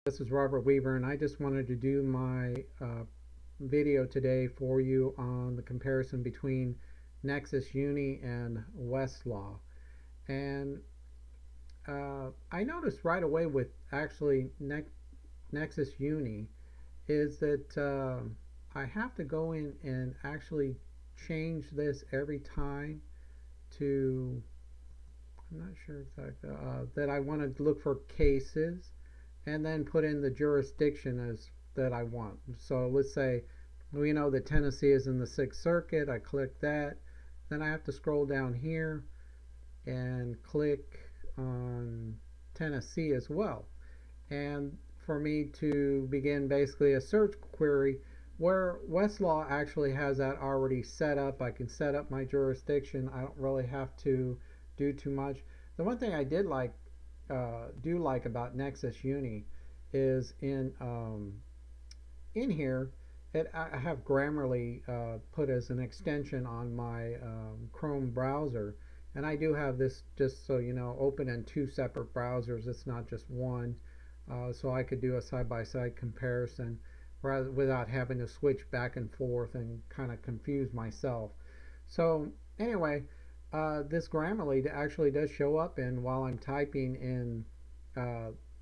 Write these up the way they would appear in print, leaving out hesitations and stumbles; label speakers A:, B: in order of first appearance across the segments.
A: This is Robert Weaver, and I just wanted to do my video today for you on the comparison between Nexis Uni and WestLaw. And I noticed right away with actually Nexis Uni is that I have to go in and actually change this every time to, I'm not sure exactly, that I want to look for cases and then put in the jurisdiction as that I want. So let's say we know that Tennessee is in the Sixth Circuit. I click that. Then I have to scroll down here and click on Tennessee as well. And for me to begin basically a search query where Westlaw actually has that already set up. I can set up my jurisdiction. I don't really have to do too much. The one thing I did do like about Nexis Uni is in here I have Grammarly put as an extension on my Chrome browser, and I do have this, just so you know, open in two separate browsers. It's not just one, so I could do a side-by-side comparison without having to switch back and forth and kind of confuse myself. So anyway, this Grammarly actually does show up, and while I'm typing in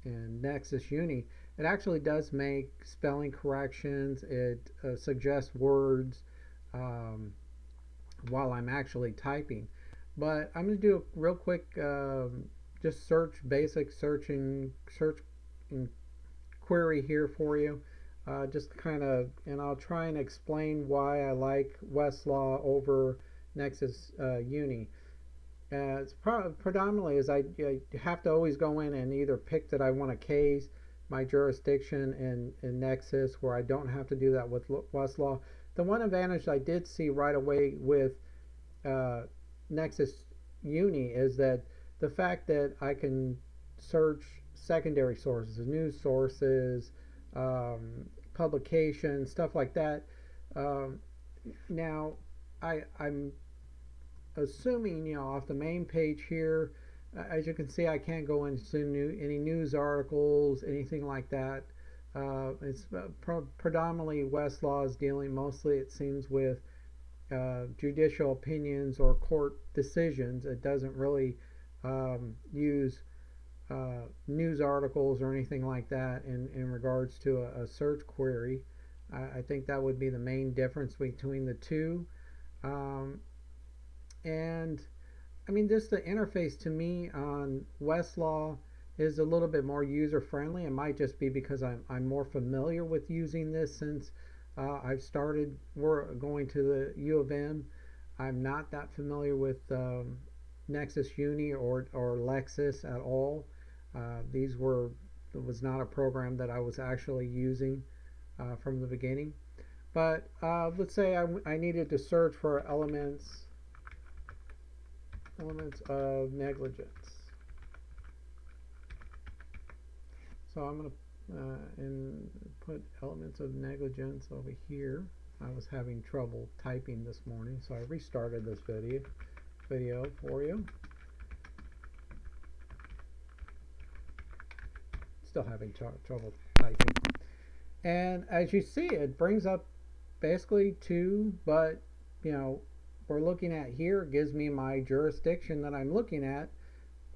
A: Nexis Uni, it actually does make spelling corrections. It suggests words while I'm actually typing. But I'm going to do a real quick just basic search and query here for you. Just kind of, and I'll try and explain why I like Westlaw over Nexis Uni. It's predominantly is I have to always go in and either pick that I want a case, my jurisdiction in Nexis, where I don't have to do that with Westlaw. The one advantage I did see right away with Nexis Uni is that the fact that I can search secondary sources, news sources, publications, stuff like that. Now, I'm assuming, off the main page here, as you can see, I can't go into any news articles, anything like that. It's predominantly Westlaw is dealing mostly, it seems, with judicial opinions or court decisions. It doesn't really use news articles or anything like that in regards to a search query. I think that would be the main difference between the two. And I mean, just the interface to me on Westlaw is a little bit more user friendly. It might just be because I'm more familiar with using this since I've started going to the U of M. I'm not that familiar with Nexis Uni or Lexis at all. It was not a program that I was actually using from the beginning. But let's say I needed to search for elements of negligence. So I'm going to put elements of negligence over here. I was having trouble typing this morning, so I restarted this video for you. Still having trouble typing. And as you see, it brings up basically two, but we're looking at here, it gives me my jurisdiction that I'm looking at.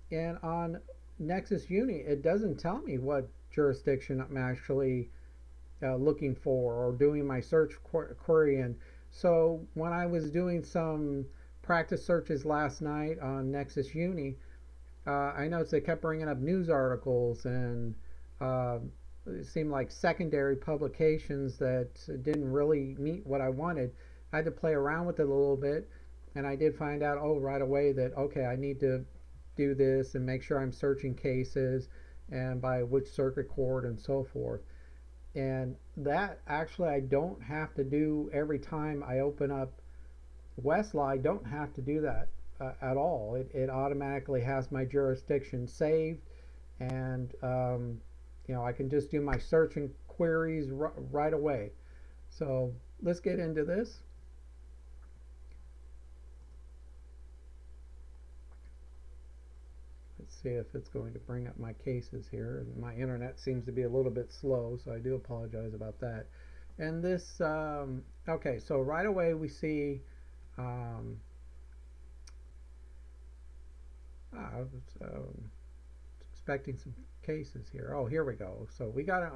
A: And on Nexis Uni, it doesn't tell me what jurisdiction I'm actually looking for or doing my search query in. So when I was doing some practice searches last night on Nexis Uni, I noticed they kept bringing up news articles and it seemed like secondary publications that didn't really meet what I wanted. I had to play around with it a little bit, and I did find out right away that okay, I need to do this and make sure I'm searching cases and by which circuit court and so forth. And that actually I don't have to do every time I open up Westlaw. I don't have to do that at all. It automatically has my jurisdiction saved, and I can just do my search and queries right away. So let's get into this. Let's see if it's going to bring up my cases here. My internet seems to be a little bit slow, so I do apologize about that. And this, okay, so right away we see, um, I was expecting some cases here. Oh, here we go. So we got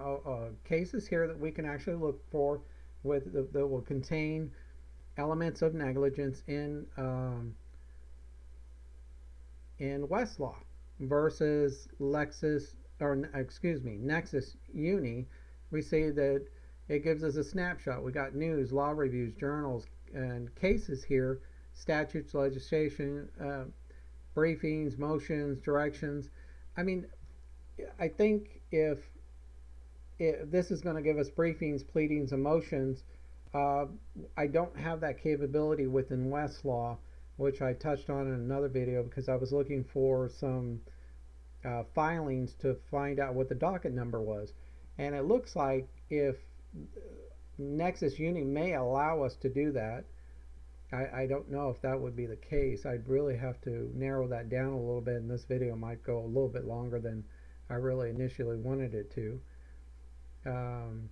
A: cases here that we can actually look for that will contain elements of negligence in Westlaw versus Lexis, or excuse me, Nexis Uni. We see that it gives us a snapshot. We got news, law reviews, journals, and cases here, statutes, legislation, briefings, motions, directions. I mean, I think if this is going to give us briefings, pleadings, and motions, uh, I don't have that capability within Westlaw, which I touched on in another video because I was looking for some filings to find out what the docket number was. And it looks like if Nexis Uni may allow us to do that, I don't know if that would be the case. I'd really have to narrow that down a little bit, and this video might go a little bit longer than I really initially wanted it to. Um,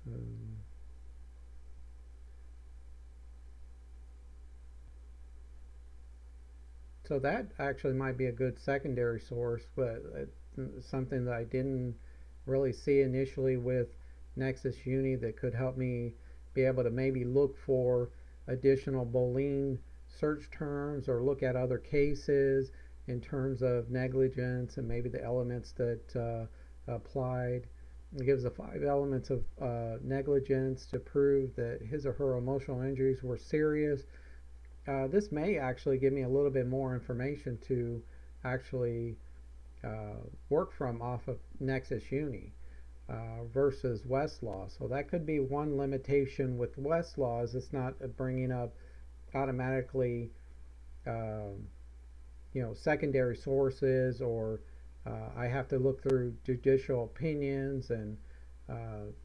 A: so, so that actually might be a good secondary source, but something that I didn't really see initially with Nexis Uni that could help me be able to maybe look for additional Boolean search terms or look at other cases in terms of negligence and maybe the elements that applied. It gives the 5 elements of negligence to prove that his or her emotional injuries were serious. This may actually give me a little bit more information to actually work from off of Nexis Uni versus Westlaw. So that could be one limitation with Westlaw, is it's not bringing up automatically secondary sources, or I have to look through judicial opinions, and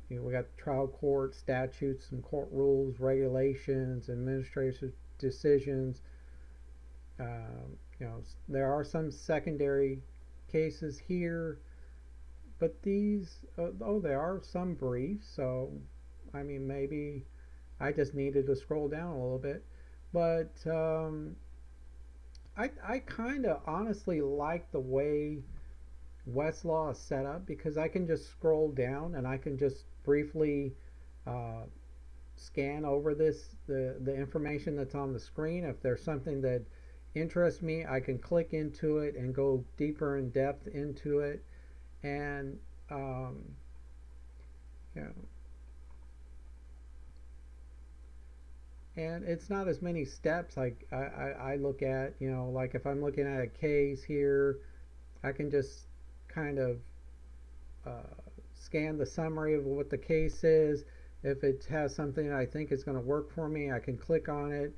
A: we got trial court statutes and court rules, regulations, administrative decisions. There are some secondary cases here, but these, there are some briefs, so I mean, maybe I just needed to scroll down a little bit. But I kind of honestly like the way Westlaw is set up, because I can just scroll down and I can just briefly uh, scan over the information that's on the screen. If there's something that interests me, I can click into it and go deeper in depth into it. And um, yeah, and it's not as many steps. Like I look at, like if I'm looking at a case here, I can just kind of uh, scan the summary of what the case is. If it has something I think is going to work for me, I can click on it.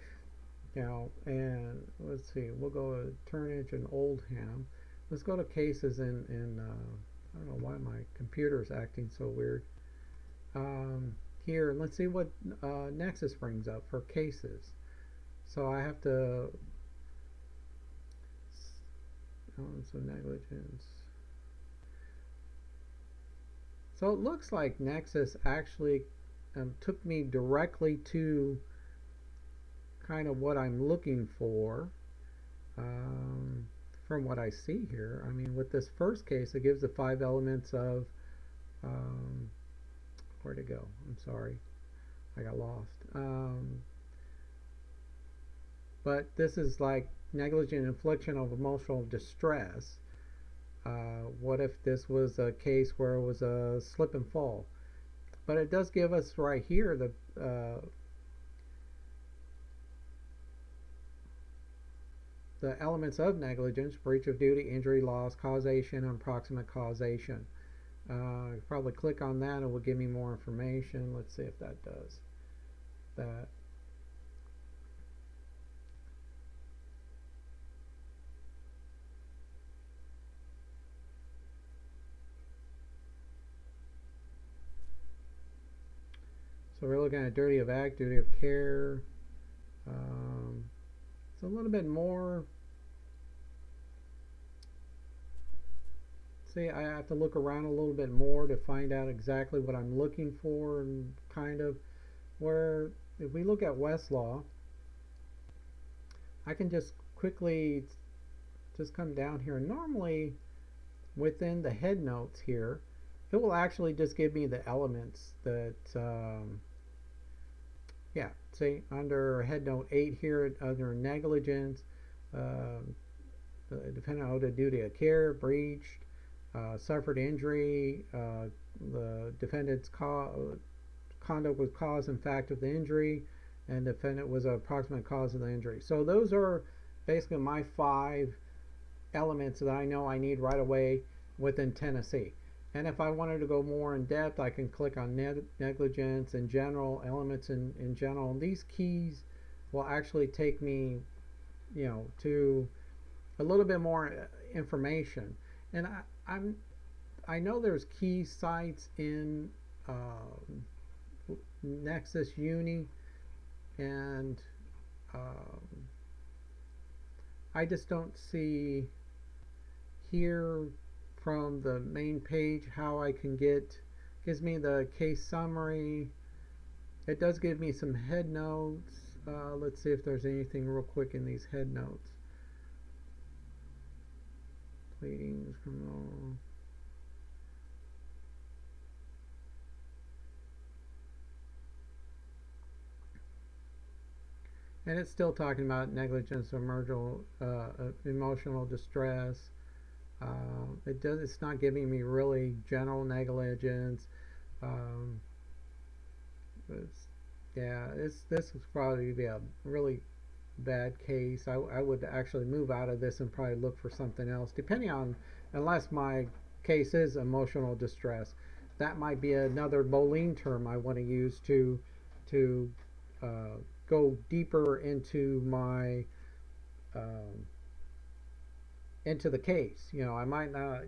A: And let's see, we'll go to Turnage and Oldham. Let's go to cases in I don't know why my computer is acting so weird. Here, let's see what Nexis brings up for cases. So I have to, so negligence. So it looks like Nexis actually took me directly to kind of what I'm looking for from what I see here. I mean, with this first case, it gives the 5 elements of, where'd it go? I'm sorry, I got lost. But this is like negligent infliction of emotional distress. What if this was a case where it was a slip and fall? But it does give us right here the elements of negligence: breach of duty, injury, loss, causation, and proximate causation. Probably click on that and it will give me more information. Let's see if that does that. So we're looking at duty of act, duty of care. It's a little bit more see, I have to look around a little bit more to find out exactly what I'm looking for, and kind of where, if we look at Westlaw, I can just quickly just come down here. Normally, within the head notes here, it will actually just give me the elements that, yeah, see, under head note 8 here, under negligence, um, depending on the duty of care, breached, suffered injury, the defendant's conduct was cause and fact of the injury, and defendant was an approximate cause of the injury. So those are basically my 5 elements that I know I need right away within Tennessee. And if I wanted to go more in depth, I can click on negligence in general, elements in general. And these keys will actually take me, to a little bit more information. And I know there's key sites in Nexis Uni, and I just don't see here from the main page how I can gives me the case summary. It does give me some head notes. Let's see if there's anything real quick in these head notes. Pleadings, criminal. And it's still talking about negligence or emotional distress. It's not giving me really general negligence. Um, this would probably be a really bad case. I would actually move out of this and probably look for something else, depending on, unless my case is emotional distress. That might be another Moline term I want to use to go deeper into my into the case. I might not,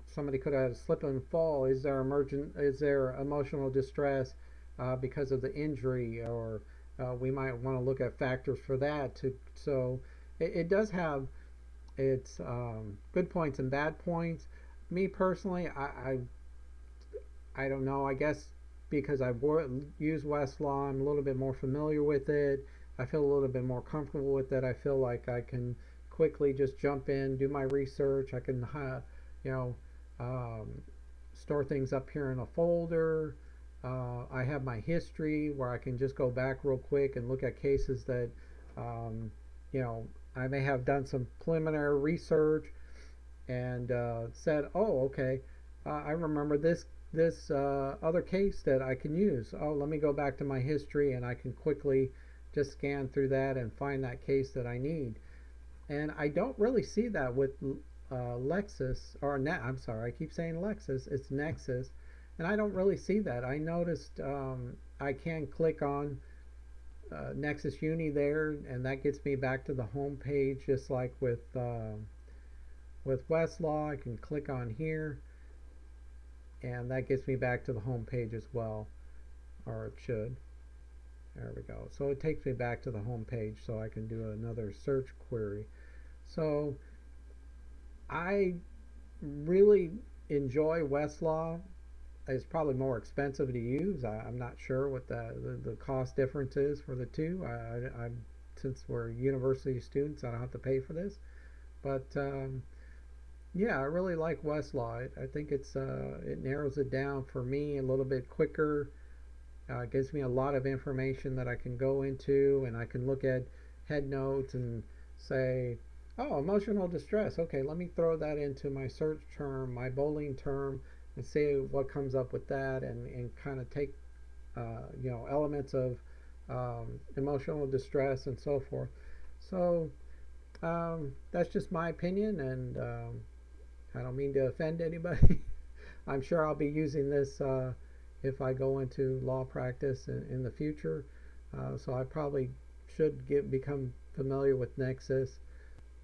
A: somebody could have slip and fall. Is there emotional distress because of the injury, or we might want to look at factors for that too. So it does have its good points and bad points. Me personally, I don't know. I guess because I've used Westlaw, I'm a little bit more familiar with it. I feel a little bit more comfortable with it. I feel like I can quickly just jump in, do my research. I can, um, store things up here in a folder. I have my history where I can just go back real quick and look at cases that, um, I may have done some preliminary research and said, oh, okay, I remember this other case that I can use. Oh, let me go back to my history, and I can quickly just scan through that and find that case that I need. And I don't really see that with Lexis, or I'm sorry, I keep saying Lexis, it's Nexis, and I don't really see that. I noticed I can click on Nexis Uni there, and that gets me back to the home page, just like with Westlaw. I can click on here, and that gets me back to the home page as well, or it should. There we go. So it takes me back to the home page, so I can do another search query. So I really enjoy Westlaw. It's probably more expensive to use. I'm not sure what the cost difference is for the two. Since we're university students, I don't have to pay for this. But yeah, I really like Westlaw. I think it narrows it down for me a little bit quicker. It gives me a lot of information that I can go into, and I can look at head notes and say, oh, emotional distress. Okay, let me throw that into my search term, my bowling term, and see what comes up with that, and kind of take elements of emotional distress and so forth. So that's just my opinion, and I don't mean to offend anybody. I'm sure I'll be using this if I go into law practice in the future. So I probably should become familiar with Nexis,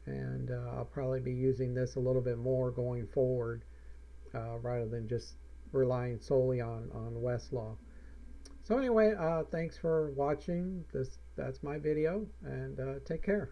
A: and I'll probably be using this a little bit more going forward, rather than just relying solely on Westlaw. So anyway, thanks for watching this. That's my video, and take care.